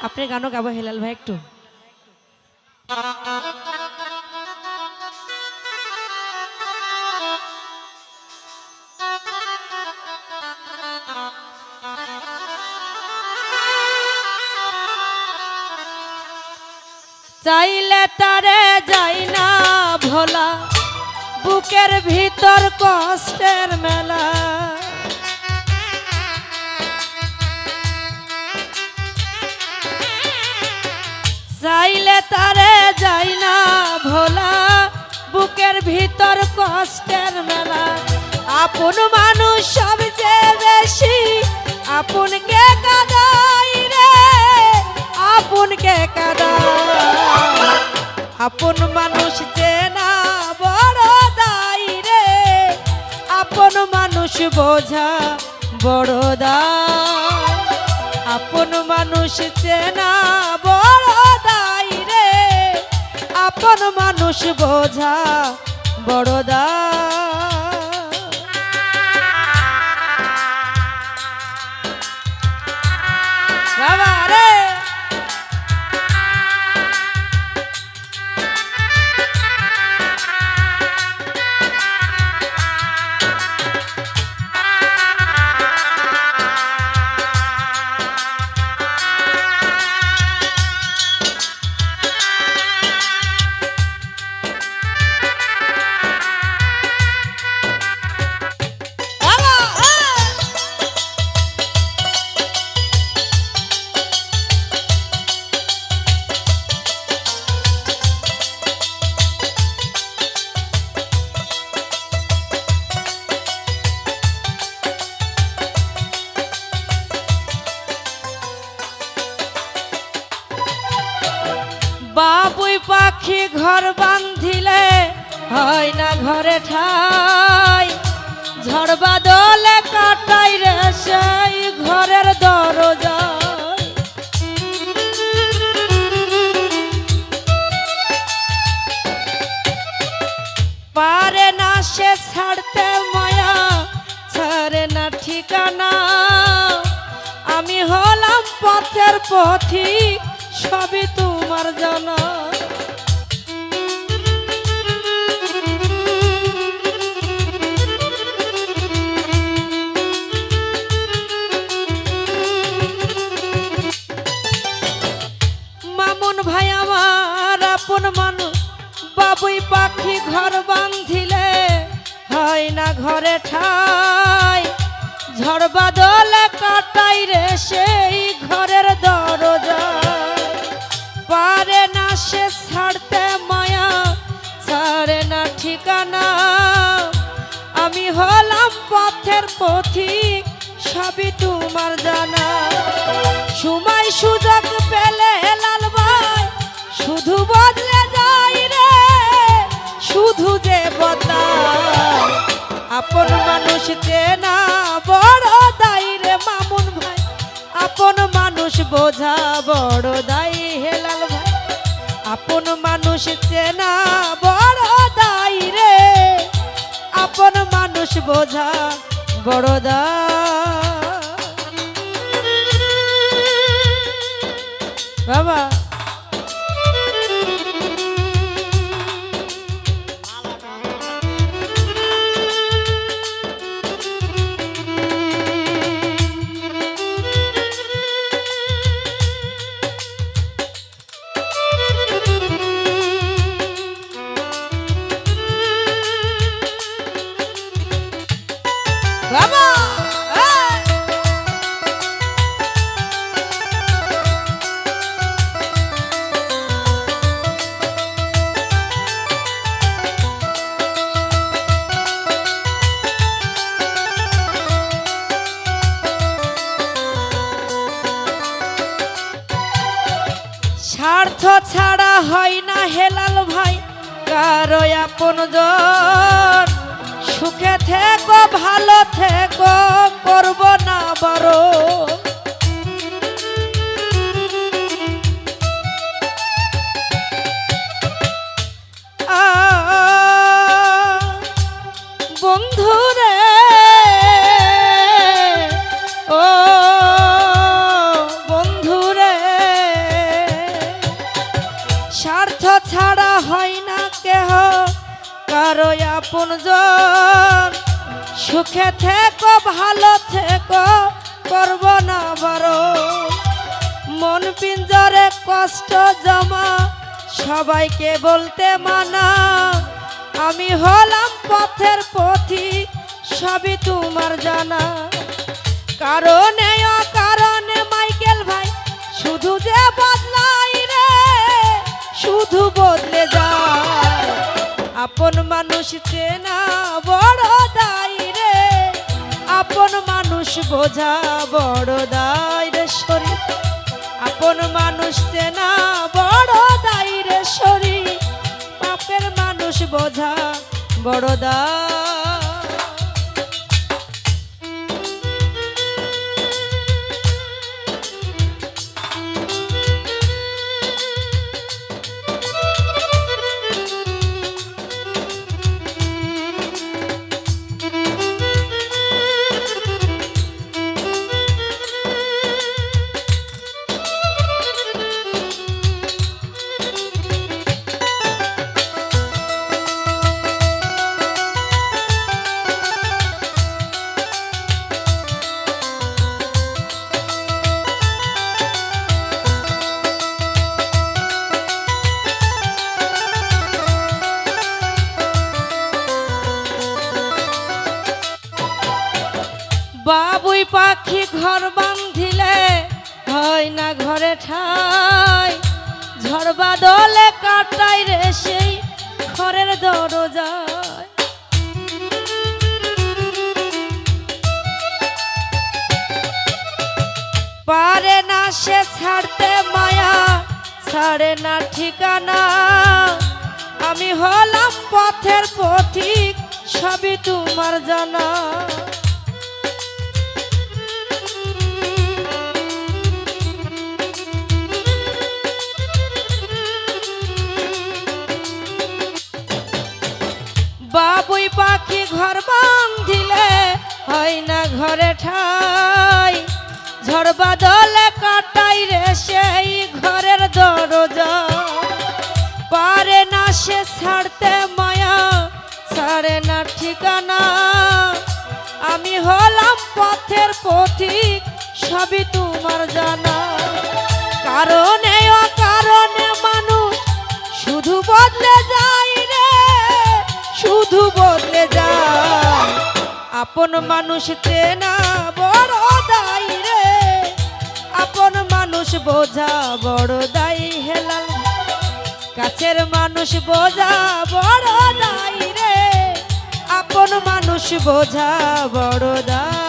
আপনার গানও গাবো হেলাল ভাই একটু। চাইলে তারে যাই না ভোলা, বুকের ভিতর কষ্টের মেলা। চাইলে তারে যাই না ভোলা, বুকের ভিতর কষ্টের মেলা। আপন মানুষ সবচেয়ে বেশি আপনকে কাঁদাই রে, আপনকে কাঁদাই। আপন মানুষ চেনা বড় দায় রে, আপন মানুষ বোঝা বড় দায়। আপন মানুষ চেনা বড় দায় রে, আপন মানুষ বোঝা বড় দায়। বাবা রে বাবুই পাখি ঘর বাঁধিলে হয় না ঘরে ঠাই, ঝড় বাদলে কাটাই রে সেই ঘরের দরজায়। পারে না সে ছাড়তে মায়া, ছাড়ে না ঠিকানা। আমি হলাম পথের পথিক, সবই তোমার জানা। মামুন ভাই আমার আপন মানুষ, বাবুই পাখি ঘর বাঁধিলে হয় না ঘরে ঠাই, ঝড় বাদলে কাটাই রে সেই ঘরের দরজায়। পারে না সে ছাড়তে মায়া, ছাড়ে না ঠিকানা। আমি হলাম পথের পথিক, সবই তোমার জানা। সময় সুযোগ পেলে লাল ভাই শুধু বদলে যাই রে, শুধু যে বদলায়। আপন মানুষ চেনা বড় দায় রে মামুন ভাই, আপন মানুষ বোঝা বড় দায় হেলাল ভাই। আপন মানুষ চেনা বড় দায় রে, আপন মানুষ বোঝা বড় দায়। বাবা বাবা স্বার্থ ছাড়া হয় না হেলাল ভাই কারো আপনজন। সুখে থেকো ভালো থেকো করব না বারণ। বন্ধুরে ও বন্ধুরে কারো আপনজন, সুখে থেকো ভালো থেকো করব না বারণ। মন পিঞ্জরে কষ্ট জমা সবাইকে বলতে মানা, আমি হলাম পথের পথিক সবই তোমার জানা। কারণে অকারণে মাইকেল ভাই শুধু যে বদলাই রে, শুধু বদলে যায়। আপন মানুষ চেনা বড় দায় রে, আপন মানুষ বোঝা বড় দায় রে শরীর। আপন মানুষ চেনা বড় দায় রে শরীর, পাপের মানুষ বোঝা বড় দায়। বাবুই পাখি ঘর বাঁধিলে হয় না ঘরে ঠাই, ঝড় বাদলে কাটাই রে সেই ঘরের দরজায়। পারে না সে ছাড়তে মায়া, ছাড়ে না ঠিকানা, আমি হলাম পথের পথিক সবই তোমার জানা। বাবুই পাখি ঘর বাঁধিলে হয় না ঘরে ঠাই, ঝড় বাদলে কাটাই রে সেই ঘরের দরজা। পারে না সে ছাড়তে মায়া, ছাড়ে না ঠিকানা, আমি হলাম পথের পথিক সবই তোমার জানা। কারণে অকারণে মানুষ শুধু বদলে যায় রে, শুধু বদলে যায়। আপন মানুষ চেনা বড় দায় রে, আপন মানুষ বোঝা বড় দায় হেলাল। কাছের মানুষ বোঝা বড় দায় রে, আপন মানুষ বোঝা বড় দায়।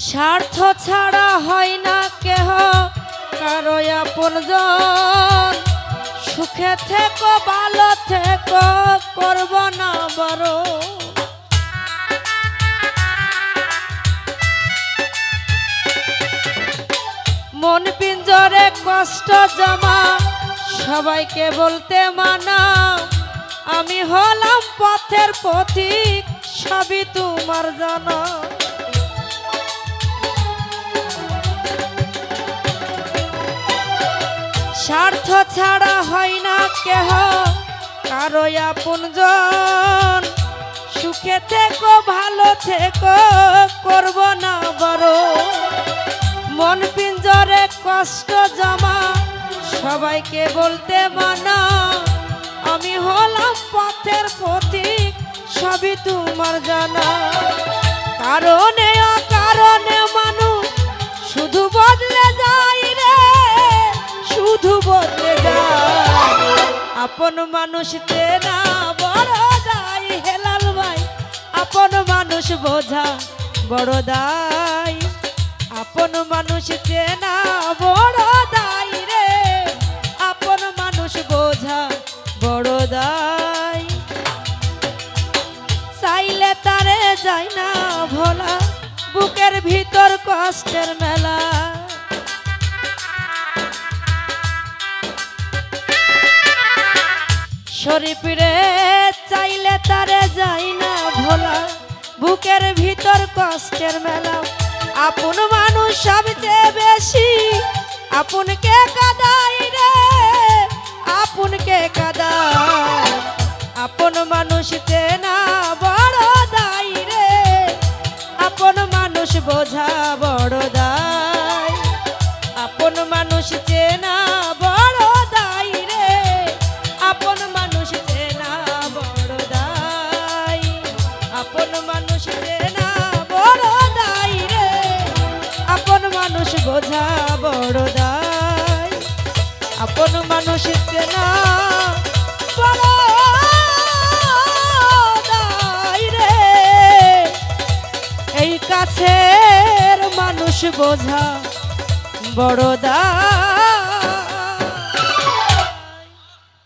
স্বার্থ ছাড়া হয় না কেহ কারো আপনজন, সুখে থেকো ভালো থেকো করব না বারণ। মন পিঞ্জরে কষ্ট জমা সবাইকে বলতে মানা, আমি হলাম পথের পথিক সবই তোমার জানা। স্বার্থ ছাড়া হয় না কেহ কারো আপনজন, সুখে থেকো ভালো থেকো করব না বারণ। মন পিঞ্জরে কষ্ট জমা সবাইকে বলতে মানা আমি হলাম পথের পথিক সবই তোমার জানা কারণে অকারণে মানুষ শুধু বদলে যায় রে শুধু বদলে যায় আপন মানুষ চেনা বড় দায় হেলাল ভাই আপন মানুষ বোঝা বড় দায় আপন মানুষ চেনা বড় দায় রে আপন মানুষ বোঝা বড় দায় চাইলে তারে যায় না ভোলা বুকের ভিতর কষ্টের মেলা শরীফ রে চাইলে তারে যায় না ভোলা বুকের ভিতর কষ্টের মেলা আপন মানুষ সবচেয়ে বেশি আপনকে কাদাই রে আপনকে কাদাই আপন মানুষ চেনা বড় দায় রে আপন মানুষ বোঝা বড় দায় আপন মানুষ চেনা বড় দায় রে আপন মানুষ চেনা বড় দায় আপন মানুষ চেনা বড় দায় রে আপন মানুষ বোঝা বড় দায় আপন মানুষ চেনা বড় দায় রে এই কাছের মানুষ বোঝা বড় দায়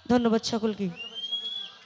ধন্যবাদ সকলকে।